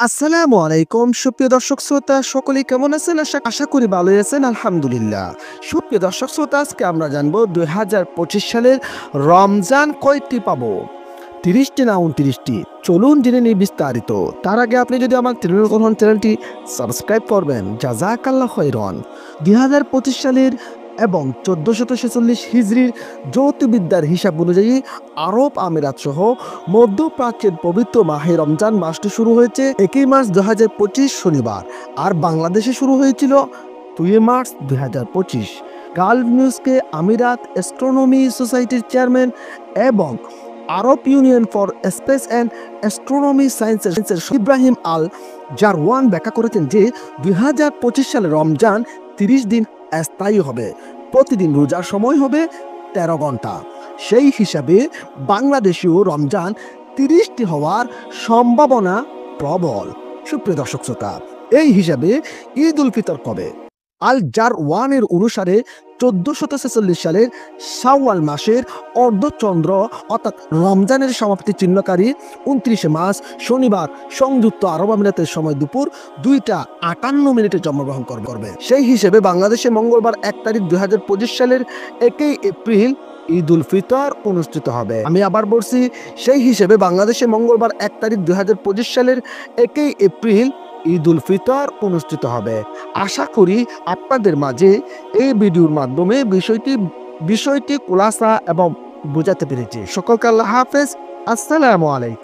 আসসালামু আলাইকুম সুপ্রিয় দর্শক শ্রোতা সকলে কেমন আছেন? আশা করি ভালোই আছেন আলহামদুলিল্লাহ। সুপ্রিয় দর্শক শ্রোতা আজকে আমরা জানবো ২০২৫ সালের রমজান কয়টি পাবো, ৩০টি না ২৯টি? চলুন জেনে নিই বিস্তারিত। তার আগে আপনি যদি আমার চ্যানেলটি সাবস্ক্রাইব করবেন জাযাকাল্লাহ খাইরান। ২০২৫ সালের এবং ১৪৪৬ হিজরির জ্যোতির্বিদ্যার হিসাব অনুযায়ী আরব আমিরাত সহ মধ্যপ্রাচ্যের পবিত্র মাহে রমজান মাসটি শুরু হয়েছে ১ মার্চ ২০২৫ শনিবার, আর বাংলাদেশে শুরু হয়েছিল ২ মার্চ ২০২৫। গালফ নিউজকে আমিরাত অ্যাস্ট্রোনমি সোসাইটির চেয়ারম্যান এবং আরব union for space and astronomy সায়েন্সের ইব্রাহিম আল জারওয়ান ব্যাখ্যা করেছেন যে ২০২৫ সালে রমজান ৩০ দিন স্থায়ী হবে, প্রতিদিন রোজার সময় হবে ১৩ ঘন্টা। সেই হিসাবে বাংলাদেশেও রমজান ৩০টি হওয়ার সম্ভাবনা প্রবল। সুপ্রিয় দর্শক শ্রোতা, এই হিসাবে ঈদ উল ফিতর কবে? আল জারওয়ানের অনুসারে ১৪৪৬ সালের শাওয়াল মাসের অর্ধচন্দ্র অর্থাৎ রমজানের সমাপ্তি চিহ্নকারী ২৯ মার্চ শনিবার সংযুক্ত আরব আমিরাতের সময় দুপুর ২টা ৫৮ জন্মগ্রহণ করবে। সেই হিসেবে বাংলাদেশে মঙ্গলবার ১ তারিখ ২০২৫ সালের ১ এপ্রিল ঈদ উল ফিতর অনুষ্ঠিত হবে। আমি আবার বলছি, সেই হিসেবে বাংলাদেশে মঙ্গলবার ১ তারিখ ২০২৫ সালের ১ এপ্রিল ঈদ উল ফিতর অনুষ্ঠিত হবে। আশা করি আপনাদের মাঝে এই ভিডিওর মাধ্যমে বিষয়টি খোলাসা এবং বোঝাতে পেরেছি। সকলকে আল্লাহ হাফেজ। আসসালামু আলাইকুম।